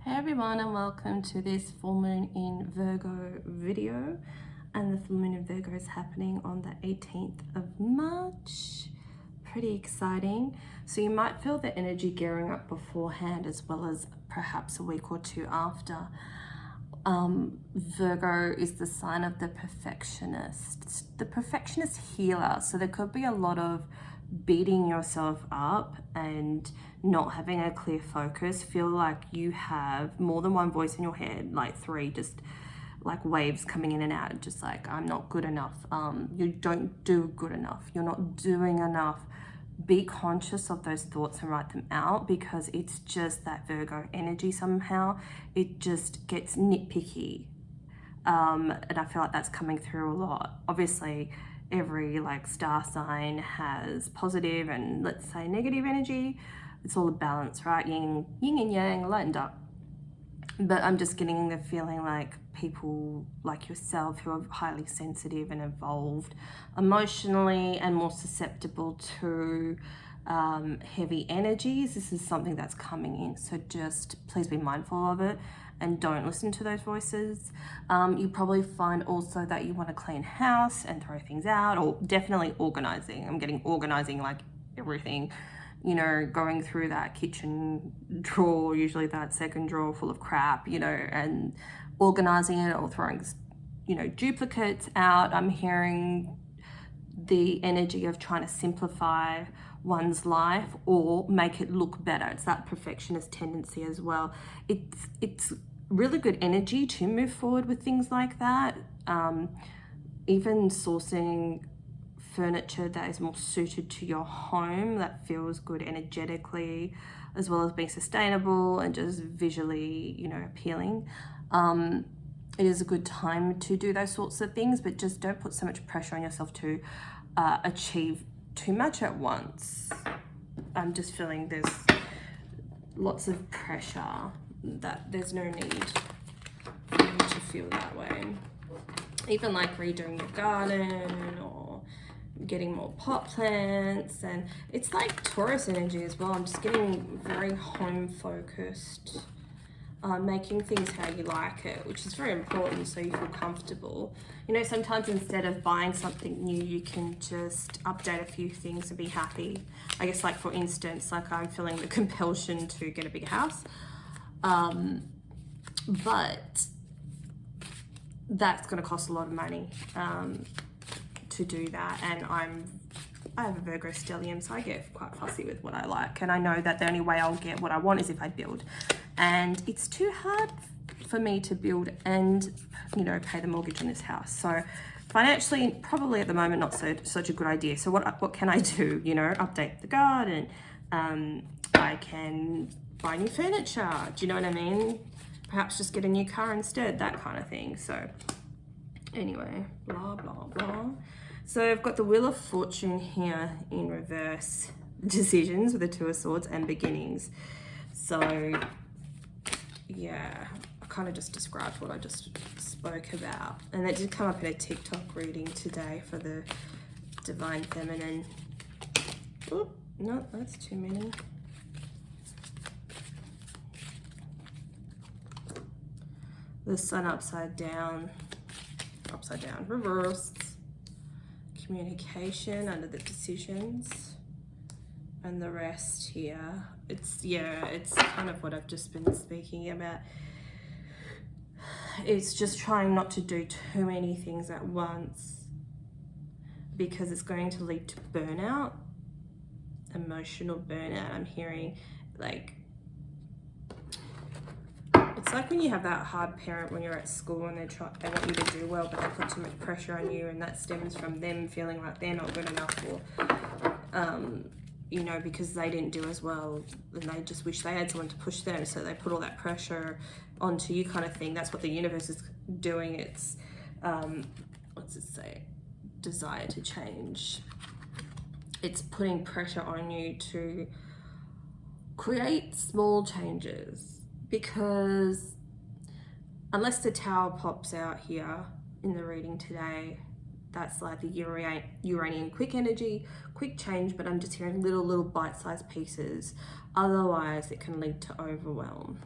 Hey everyone, and welcome to this full moon in Virgo video. And the full moon in Virgo is happening on the 18th of March. Pretty exciting. So you might feel the energy gearing up beforehand as well as perhaps a week or two after. Virgo is the sign of the perfectionist healer. So there could be a lot of beating yourself up and not having a clear focus. Feel like you have more than one voice in your head, like three, just like waves coming in and out, just like, I'm not good enough, you don't do good enough, you're not doing enough. Be conscious of those thoughts and write them out, because it's just that Virgo energy somehow. It just gets nitpicky. And I feel like that's coming through a lot. Obviously, every like star sign has positive and let's say negative energy. It's all a balance, right? Yin and yang, light and dark. But I'm just getting the feeling like people like yourself who are highly sensitive and evolved emotionally and more susceptible to heavy energies, this is something that's coming in. So just please be mindful of it and don't listen to those voices. You probably find also that you want to clean house and throw things out, or definitely organizing. I'm getting organizing like everything. You know, going through that kitchen drawer, usually that second drawer full of crap, you know, and organizing it, or throwing, you know, duplicates out. I'm hearing the energy of trying to simplify one's life or make it look better. It's that perfectionist tendency as well. It's really good energy to move forward with things like that. Even sourcing furniture that is more suited to your home, that feels good energetically, as well as being sustainable and just visually, you know, appealing. It is a good time to do those sorts of things, but just don't put so much pressure on yourself to achieve too much at once. I'm just feeling there's lots of pressure, that there's no need for you to feel that way. Even like redoing your garden or getting more pot plants, and it's like Taurus energy as well. I'm just getting very home focused, making things how you like it, which is very important so you feel comfortable. You know, sometimes instead of buying something new, you can just update a few things and be happy. I guess, like for instance, like I'm feeling the compulsion to get a big house, but that's going to cost a lot of money to do that, and I have a Virgo stellium, so I get quite fussy with what I like, and I know that the only way I'll get what I want is if I build, and it's too hard for me to build and, you know, pay the mortgage on this house. So financially, probably at the moment not such a good idea. So what can I do? You know, update the garden. I can buy new furniture. Do you know what I mean? Perhaps just get a new car instead, that kind of thing. So anyway, blah blah blah. So I've got the Wheel of Fortune here in reverse, decisions with the Two of Swords and beginnings. So yeah, I kind of just described what I just spoke about, and that did come up in a TikTok reading today for the Divine Feminine. Oh no, that's too many. The Sun upside down, reversed. Communication under the decisions, and the rest here. It's kind of what I've just been speaking about. It's just trying not to do too many things at once, because it's going to lead to burnout, emotional burnout. I'm hearing like, it's like when you have that hard parent when you're at school and they want you to do well, but they put too much pressure on you, and that stems from them feeling like they're not good enough, or you know, because they didn't do as well and they just wish they had someone to push them, so they put all that pressure onto you, kind of thing. That's what the universe is doing. It's what's it say, desire to change. It's putting pressure on you to create small changes, because unless the Tower pops out here in the reading today, that's like the Uranian quick energy, quick change, but I'm just hearing little bite-sized pieces. Otherwise, it can lead to overwhelm.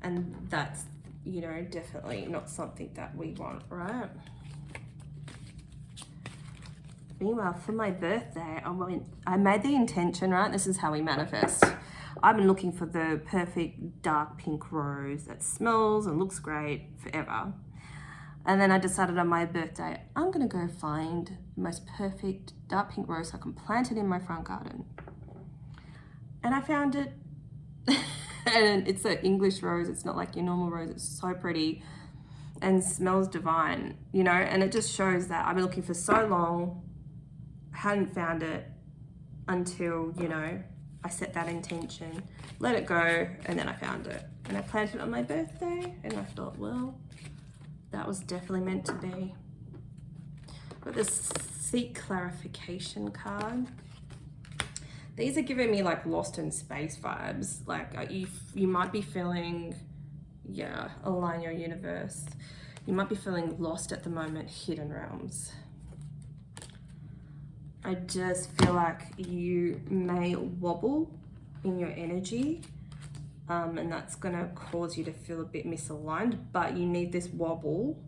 And that's, you know, definitely not something that we want, right? Meanwhile, for my birthday, I made the intention, right? This is how we manifest. I've been looking for the perfect dark pink rose that smells and looks great forever. And then I decided on my birthday, I'm gonna go find the most perfect dark pink rose so I can plant it in my front garden. And I found it. And it's an English rose. It's not like your normal rose. It's so pretty and smells divine, you know? And it just shows that I've been looking for so long, hadn't found it until, you know, I set that intention, let it go, and then I found it. And I planted it on my birthday, and I thought, well, that was definitely meant to be. Got this Seek Clarification card. These are giving me like Lost in Space vibes. Like you might be feeling, yeah, align your universe. You might be feeling lost at the moment, hidden realms. I just feel like you may wobble in your energy, and that's gonna cause you to feel a bit misaligned, but you need this wobble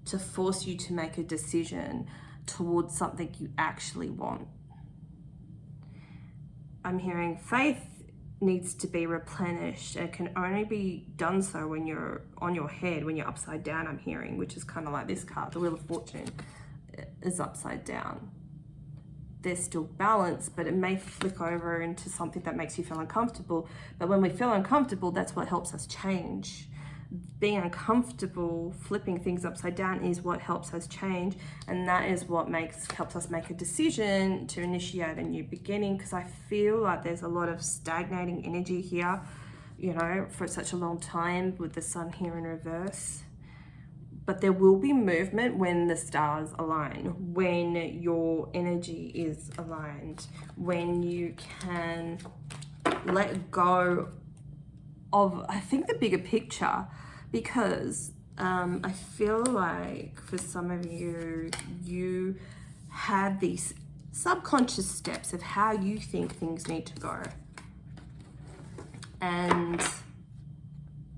to force you to make a decision towards something you actually want. I'm hearing faith needs to be replenished, and it can only be done so when you're on your head, when you're upside down, I'm hearing, which is kind of like this card, the Wheel of Fortune is upside down. There's still balance, but it may flick over into something that makes you feel uncomfortable. But when we feel uncomfortable, that's what helps us change. Being uncomfortable, flipping things upside down is what helps us change. And that is what helps us make a decision to initiate a new beginning. Because I feel like there's a lot of stagnating energy here, you know, for such a long time with the sun here in reverse. But there will be movement when the stars align, when your energy is aligned, when you can let go of, I think, the bigger picture, because I feel like for some of you, you have these subconscious steps of how you think things need to go. And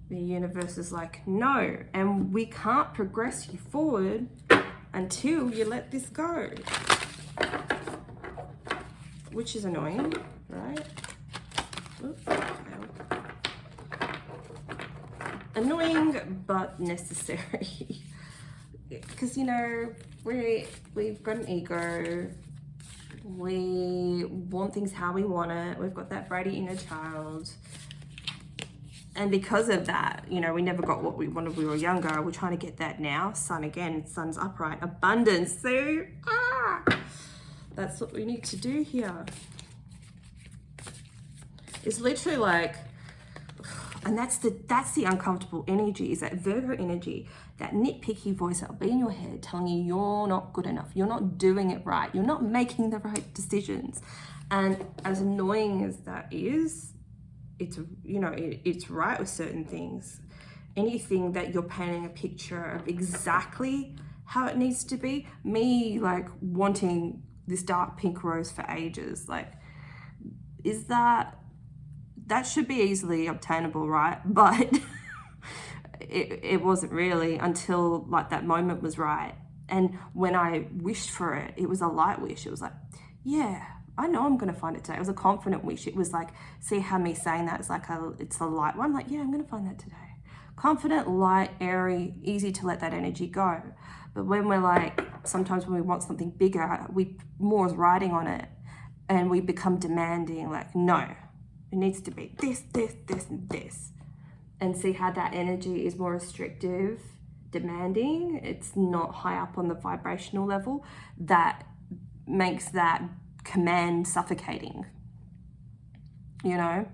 the universe is like, no, and we can't progress you forward until you let this go. Which is annoying, right? Oops, annoying, but necessary. Because, you know, we've got an ego. We want things how we want it. We've got that brighty inner child. And because of that, you know, we never got what we wanted when we were younger. We're trying to get that now. Sun again, sun's upright, abundance. So, that's what we need to do here. It's literally like, and that's the uncomfortable energy, is that Virgo energy, that nitpicky voice that'll be in your head telling you you're not good enough, you're not doing it right, you're not making the right decisions. And as annoying as that is, it's, you know, it's right with certain things. Anything that you're painting a picture of exactly how it needs to be, me like wanting this dark pink rose for ages, like, is that should be easily obtainable, right? But it wasn't really until like that moment was right. And when I wished for it, it was a light wish. It was like, yeah, I know I'm going to find it today. It was a confident wish. It was like, see how me saying that is like it's a light one. Like, yeah, I'm going to find that today. Confident, light, airy, easy to let that energy go. But when we're like, sometimes when we want something bigger, we more is riding on it, and we become demanding, like, no, it needs to be this, this, this, and this. And see how that energy is more restrictive, demanding. It's not high up on the vibrational level. That makes that command suffocating, you know?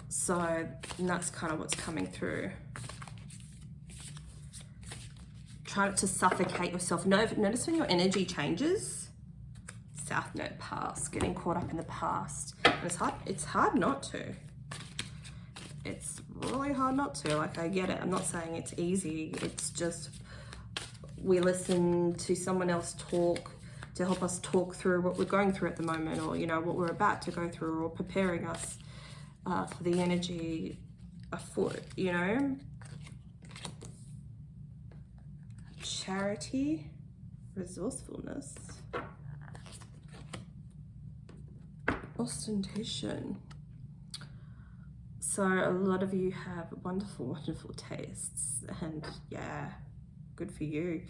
So that's kind of what's coming through. Try not to suffocate yourself. Notice when your energy changes. South Node past, getting caught up in the past. And it's hard not to. It's really hard not to. Like, I get it. I'm not saying it's easy. It's just we listen to someone else talk to help us talk through what we're going through at the moment, or, you know, what we're about to go through, or preparing us for the energy afoot, you know. Charity, resourcefulness, ostentation. So a lot of you have wonderful, wonderful tastes, and yeah, good for you.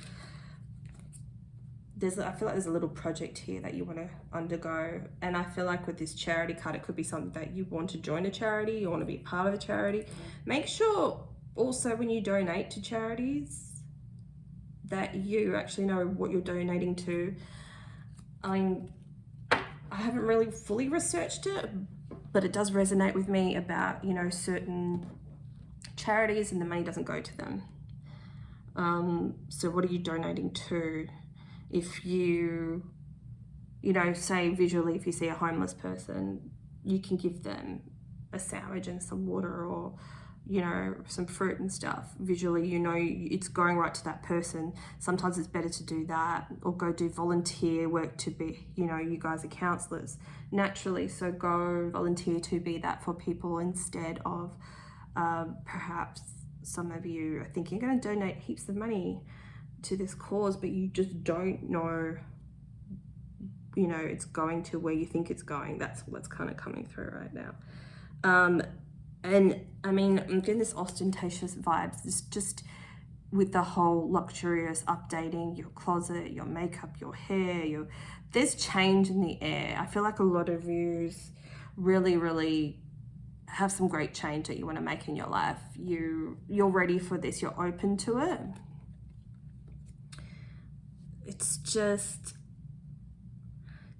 I feel like there's a little project here that you want to undergo, and I feel like with this charity card, it could be something that you want to join a charity, you want to be part of a charity. Make sure also when you donate to charities that you actually know what you're donating to. I haven't really fully researched it, but it does resonate with me about, you know, certain charities and the money doesn't go to them. So what are you donating to? If you know, say visually, if you see a homeless person, you can give them a sandwich and some water, or, you know, some fruit and stuff. Visually, you know, it's going right to that person. Sometimes it's better to do that, or go do volunteer work to be, you know, you guys are counselors naturally, so go volunteer to be that for people instead of perhaps some of you are thinking you're going to donate heaps of money to this cause, but you just don't know, you know, it's going to where you think it's going. That's what's kind of coming through right now. And I mean, I'm getting this ostentatious vibes. It's just with the whole luxurious updating your closet, your makeup, your hair, there's change in the air. I feel like a lot of yous really have some great change that you want to make in your life. You're ready for this, you're open to it. It's just,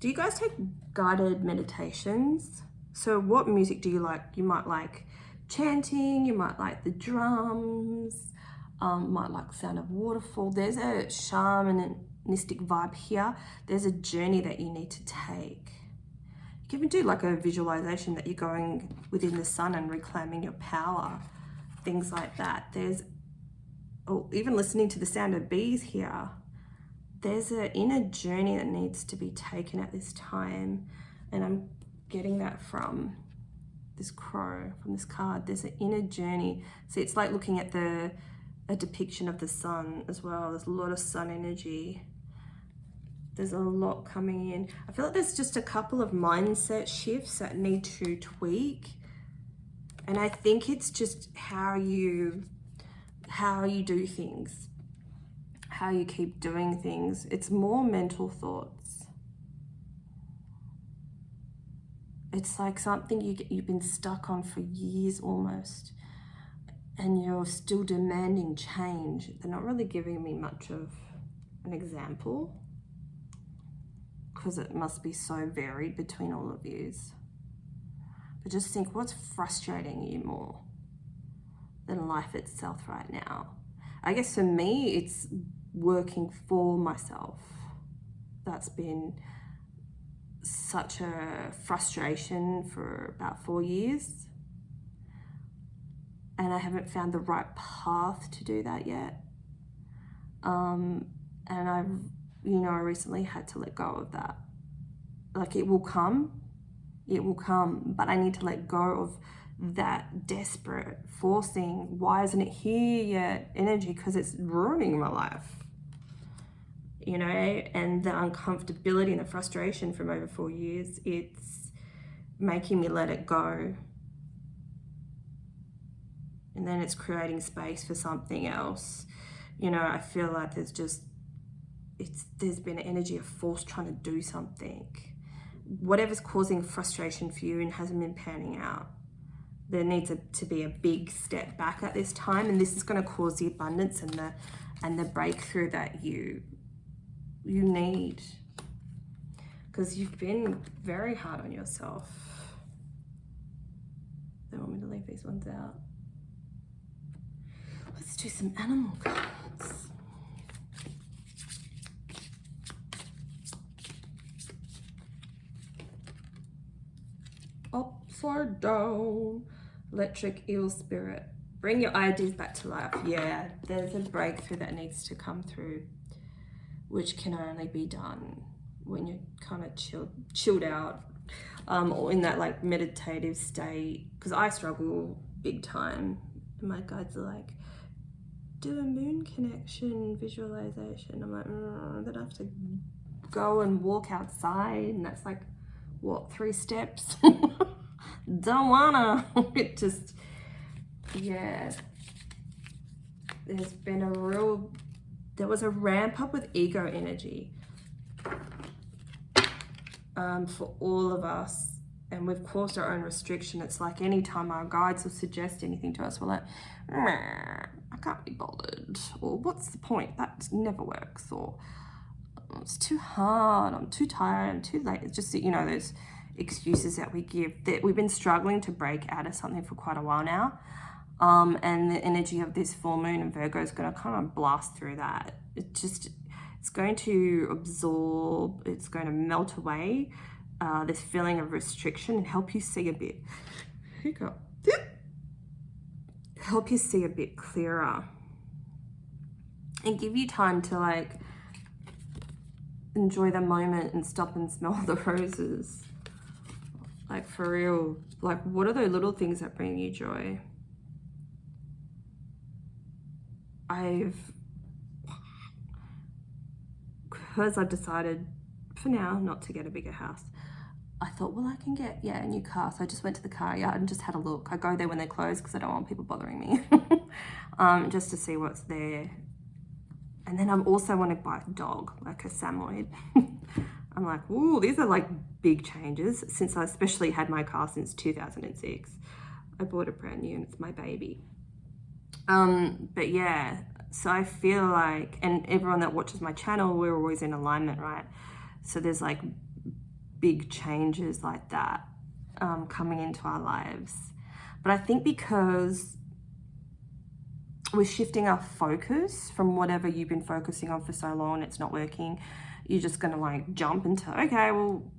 do you guys take guided meditations? So what music do you like? You might like chanting, you might like the drums, might like the sound of waterfall. There's a shamanistic vibe here. There's a journey that you need to take. You can even do like a visualization that you're going within the sun and reclaiming your power, things like that. There's, even listening to the sound of bees here. There's an inner journey that needs to be taken at this time, and I'm getting that from this crow, from this card. There's an inner journey. See, it's like looking at a depiction of the sun as well. There's a lot of sun energy. There's a lot coming in. I feel like there's just a couple of mindset shifts that need to tweak, and I think it's just how you do things, how you keep doing things. It's more mental thoughts. It's like something you've been stuck on for years almost, and you're still demanding change. They're not really giving me much of an example because it must be so varied between all of yous. But just think, what's frustrating you more than life itself right now? I guess for me, it's working for myself. That's been such a frustration for about 4 years, and I haven't found the right path to do that yet. And I recently had to let go of that. Like, it will come, but I need to let go of that desperate forcing, why isn't it here yet energy, because it's ruining my life, you know. And the uncomfortability and the frustration from over 4 years, it's making me let it go, and then it's creating space for something else. You know, I feel like there's been an energy of force trying to do something. Whatever's causing frustration for you and hasn't been panning out, there needs to be a big step back at this time, and this is going to cause the abundance and the breakthrough that you need, because you've been very hard on yourself. They want me to leave these ones out. Let's do some animal cards. Upside down. Electric eel spirit. Bring your ideas back to life. Yeah, there's a breakthrough that needs to come through, which can only be done when you're kind of chilled out, or in that like meditative state. Because I struggle big time. And my guides are like, do a moon connection visualization. I'm like, then I have to go and walk outside, and that's like, what, 3 steps? Don't wanna. It just, yeah. There was a ramp up with ego energy for all of us. And we've caused our own restriction. It's like anytime our guides will suggest anything to us, we're like, I can't be bothered. Or what's the point? That never works. Or it's too hard. I'm too tired. I'm too late. It's just, you know, those excuses that we give, that we've been struggling to break out of something for quite a while now. And the energy of this full moon in Virgo is going to kind of blast through that. It's going to absorb, it's going to melt away this feeling of restriction and help you see a bit. Here you go. Help you see a bit clearer and give you time to like enjoy the moment and stop and smell the roses. Like, for real, like, what are those little things that bring you joy? Because I've decided for now not to get a bigger house, I thought, well, I can get, a new car. So I just went to the car yard and just had a look. I go there when they're closed because I don't want people bothering me, just to see what's there. And then I also want to buy a dog, like a Samoyed. I'm like, ooh, these are like big changes since I especially had my car since 2006. I bought it brand new and it's my baby. But yeah, so I feel like, and everyone that watches my channel, we're always in alignment, right? So there's like big changes like that coming into our lives. But I think because we're shifting our focus from whatever you've been focusing on for so long and it's not working, you're just going to like jump into, okay, well,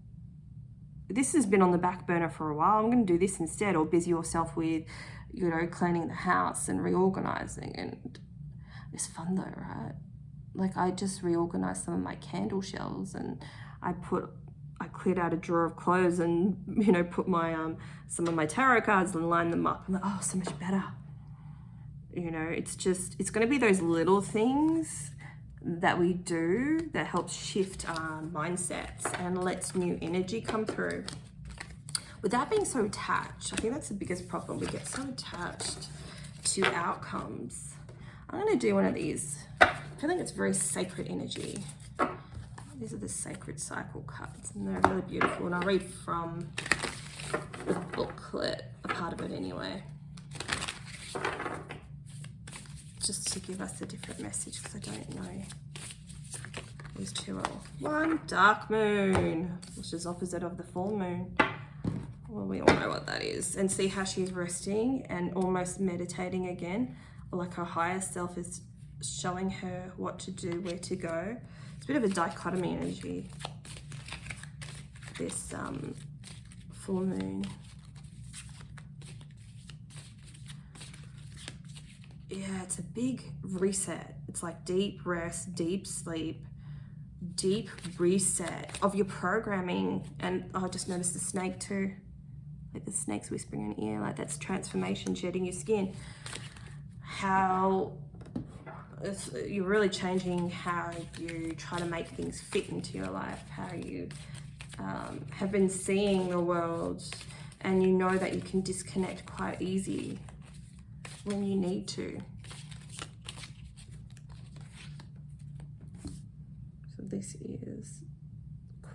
this has been on the back burner for a while, I'm going to do this instead. Or busy yourself with, you know, cleaning the house and reorganizing. And it's fun though, right? Like, I just reorganized some of my candle shelves, and I cleared out a drawer of clothes and, you know, put my some of my tarot cards and lined them up. I'm like, oh, so much better. You know, it's going to be those little things that we do that helps shift our mindsets and lets new energy come through without being so attached. I think that's the biggest problem. We get so attached to outcomes. I'm going to do one of these. I think it's very sacred energy. These are the sacred cycle cards, and they're really beautiful. And I'll read from the booklet, a part of it anyway, just to give us a different message, because I don't know. These two are one dark moon, which is opposite of the full moon. Well, we all know what that is. And see how she's resting and almost meditating again, or like her higher self is showing her what to do, where to go. It's a bit of a dichotomy energy, this full moon. Yeah, it's a big reset. It's like deep rest, deep sleep, deep reset of your programming. And I just noticed the snake too. Like the snake's whispering in your ear, like that's transformation, shedding your skin. How you're really changing how you try to make things fit into your life, how you have been seeing the world, and you know that you can disconnect quite easy when you need to. So this is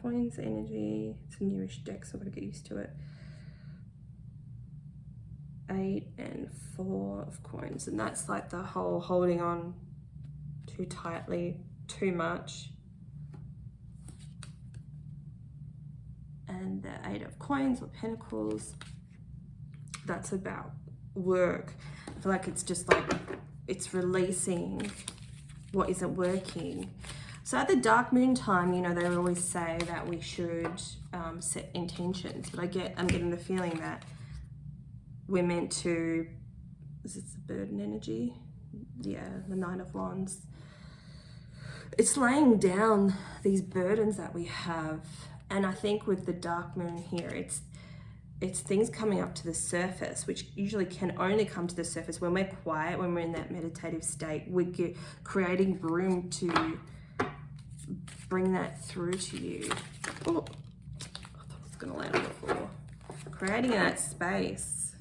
coins energy. It's a newish deck, so I've got to get used to it. 8 and 4 of coins, and that's like the whole holding on too tightly, too much. And the 8 of coins or pentacles, that's about work. I feel like it's just like it's releasing what isn't working. So at the dark moon time, you know, they always say that we should set intentions, but I'm getting the feeling that we're meant to, is this the burden energy? Yeah, the 9 of Wands. It's laying down these burdens that we have. And I think with the dark moon here, it's things coming up to the surface, which usually can only come to the surface when we're quiet, when we're in that meditative state. We're creating room to bring that through to you. Oh, I thought it was gonna land on the floor. Creating that space.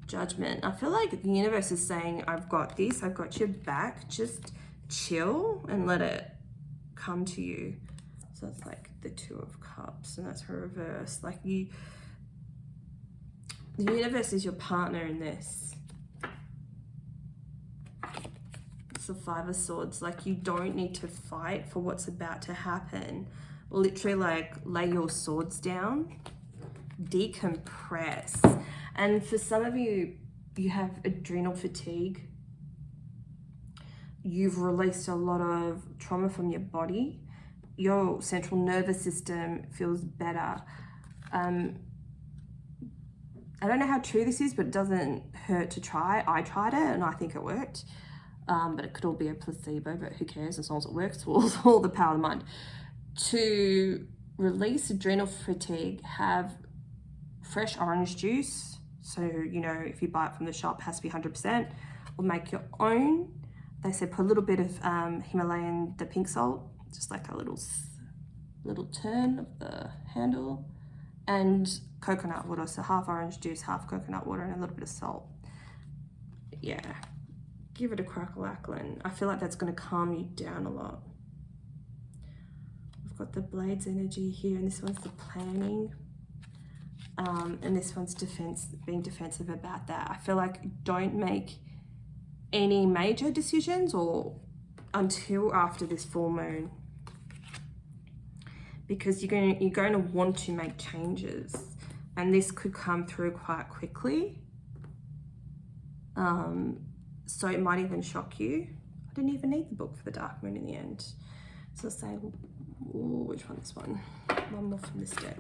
Judgment. I feel like the universe is saying, I've got this, I've got your back. Just chill and let it come to you. So it's like the Two of Cups, and that's reverse. Like the universe is your partner in this. It's the Five of Swords. Like, you don't need to fight for what's about to happen. Literally, like, lay your swords down, decompress. And for some of you, you have adrenal fatigue. You've released a lot of trauma from your body. Your central nervous system feels better. I don't know how true this is, but it doesn't hurt to try. I tried it and I think it worked. But it could all be a placebo, but who cares? As long as it works, it's all the power of the mind. To release adrenal fatigue, have fresh orange juice. So, you know, if you buy it from the shop, it has to be 100%, or make your own. They say put a little bit of Himalayan, the pink salt, just like a little turn of the handle, and coconut water. So half orange juice, half coconut water, and a little bit of salt. Yeah, give it a crackle-ackle. I feel like that's going to calm you down a lot. We've got the Blades energy here, and this one's the planning. And this one's being defensive about that. I feel like don't make any major decisions or until after this full moon, because you're going to want to make changes, and this could come through quite quickly. So it might even shock you. I didn't even need the book for the dark moon in the end. So let's say, ooh, which one? This one. One more from this deck.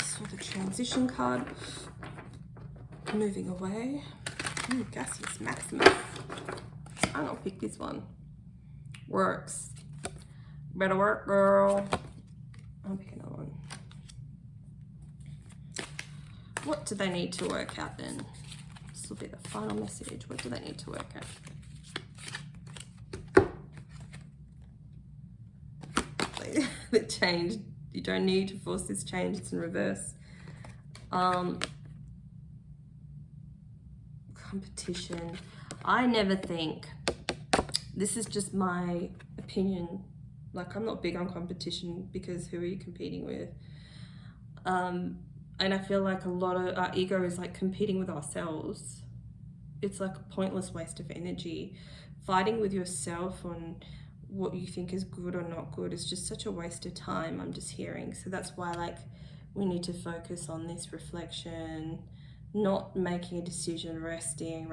So the transition card. Moving away. Ooh, gaseous Maximus. I'm gonna pick this one. Works. Better work, girl. I'll pick another one. What do they need to work out then? This will be the final message. What do they need to work out? The change. You don't need to force this change. It's in reverse. Competition. I never think, this is just my opinion, like I'm not big on competition, because who are you competing with? And I feel like a lot of our ego is like competing with ourselves. It's like a pointless waste of energy. Fighting with yourself on what you think is good or not good is just such a waste of time, I'm just hearing. So that's why, like, we need to focus on this reflection, not making a decision, resting.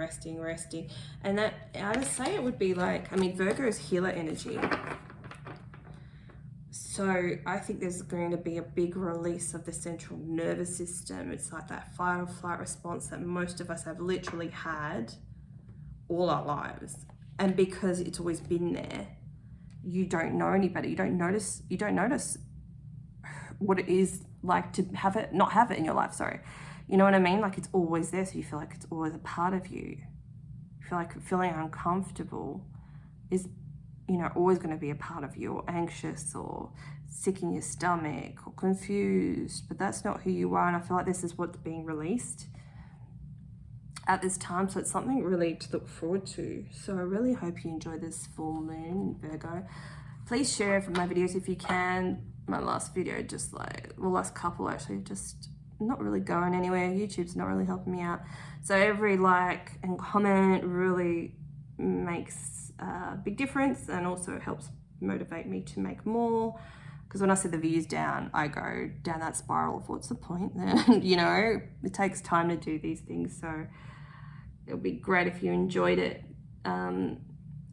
And that, I would say it would be like, I mean, Virgo is healer energy. So I think there's going to be a big release of the central nervous system. It's like that fight or flight response that most of us have literally had all our lives. And because it's always been there, you don't know any better. You don't notice what it is like to have it, not have it in your life, sorry. You know what I mean? Like, it's always there, so you feel like it's always a part of you. You feel like feeling uncomfortable is, you know, always going to be a part of you, or anxious, or sick in your stomach, or confused, but that's not who you are. And I feel like this is what's being released at this time, so it's something really to look forward to. So I really hope you enjoy this full moon, Virgo. Please share my videos if you can. My last video, just like, well, last couple actually, just not really going anywhere. YouTube's not really helping me out. So every like and comment really makes a big difference, and also helps motivate me to make more. Because when I see the views down, I go down that spiral of what's the point then? You know, it takes time to do these things. So it'll be great if you enjoyed it. You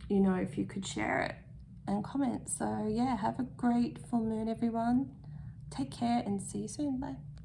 know, if you could share it and comment. So yeah, have a great full moon, everyone. Take care and see you soon. Bye.